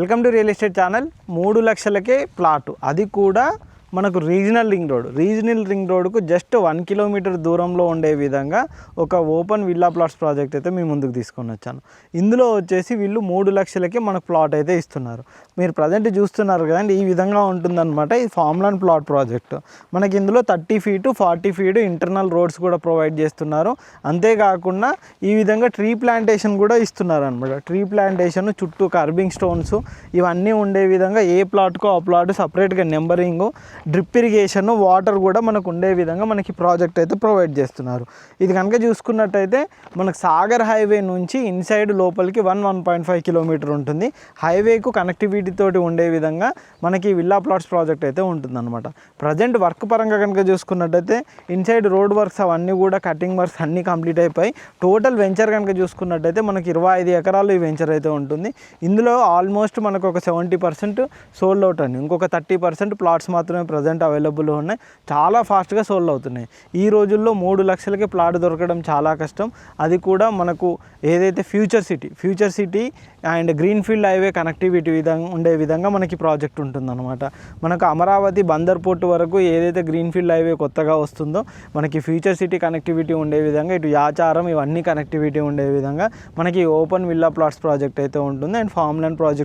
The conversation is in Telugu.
Welcome to real estate channel. 3 లక్షలకే ప్లాట్, అది కూడా మనకు రీజనల్ రింగ్ రోడ్కు జస్ట్ 1 కిలోమీటర్ దూరంలో ఉండే విధంగా ఒక ఓపెన్ విల్లా ప్లాట్స్ ప్రాజెక్ట్ అయితే మీ ముందుకు తీసుకొని వచ్చాను. ఇందులో వచ్చేసి వీళ్ళు 3 లక్షలకే మనకు ప్లాట్ అయితే ఇస్తున్నారు. మీరు ప్రజెంట్ చూస్తున్నారు కదండి, ఈ విధంగా ఉంటుందన్నమాట. ఇది ఫార్మ్లాండ్ ప్లాట్ ప్రాజెక్ట్. మనకి ఇందులో 30 ఫీటు 40 ఫీటు ఇంటర్నల్ రోడ్స్ కూడా ప్రొవైడ్ చేస్తున్నారు. అంతేకాకుండా ఈ విధంగా ట్రీ ప్లాంటేషన్ కూడా ఇస్తున్నారు అనమాట. ట్రీ ప్లాంటేషన్ చుట్టూ కర్బింగ్ స్టోన్స్ ఇవన్నీ ఉండే విధంగా ఏ ప్లాట్కో ఆ ప్లాట్ సపరేట్గా నెంబరింగు, డ్రిప్ ఇరిగేషన్, వాటర్ కూడా మనకు ఉండే విధంగా మనకి ప్రాజెక్ట్ అయితే ప్రొవైడ్ చేస్తున్నారు. ఇది కనుక చూసుకున్నట్టయితే మనకు సాగర్ హైవే నుంచి ఇన్సైడ్ లోపలికి 1.5 కిలోమీటర్ ఉంటుంది. హైవేకు కనెక్టివిటీ తోటి ఉండే విధంగా మనకి విల్లా ప్లాట్స్ ప్రాజెక్ట్ అయితే ఉంటుందన్నమాట. ప్రజెంట్ వర్క్ పరంగా కనుక చూసుకున్నట్టయితే ఇన్సైడ్ రోడ్ వర్క్స్ అవన్నీ కూడా కటింగ్ వర్క్స్ అన్నీ కంప్లీట్ అయిపోయి టోటల్ వెంచర్ కనుక చూసుకున్నట్టయితే మనకి 25 ఎకరాలు ఈ వెంచర్ అయితే ఉంటుంది. ఇందులో ఆల్మోస్ట్ మనకు ఒక 70% సోల్డ్ అవుట్ అండి. ఇంకొక 30% ప్లాట్స్ మాత్రమే ప్రజెంట్ అవైలబుల్ ఉన్నాయి. చాలా ఫాస్ట్గా సోల్డ్ అవుతున్నాయి. ఈ రోజుల్లో 3 లక్షలకి ప్లాట్ దొరకడం చాలా కష్టం. అది కూడా మనకు ఏదైతే future city and greenfield highway connectivity ఉండే విధంగా మనకి ప్రాజెక్ట్ ఉంటుందన్నమాట. మనకు అమరావతి బందర్ పోర్ట్ వరకు ఏదైతే గ్రీన్ఫీల్డ్ హైవే కొత్తగా వస్తుందో మనకి ఫ్యూచర్ సిటీ కనెక్టివిటీ ఉండే విధంగా, ఇటు యాచారం ఇవన్నీ కనెక్టివిటీ ఉండే విధంగా మనకి ఓపెన్ విల్లా ప్లాట్స్ ప్రాజెక్ట్ అయితే ఉంటుంది. And farmland project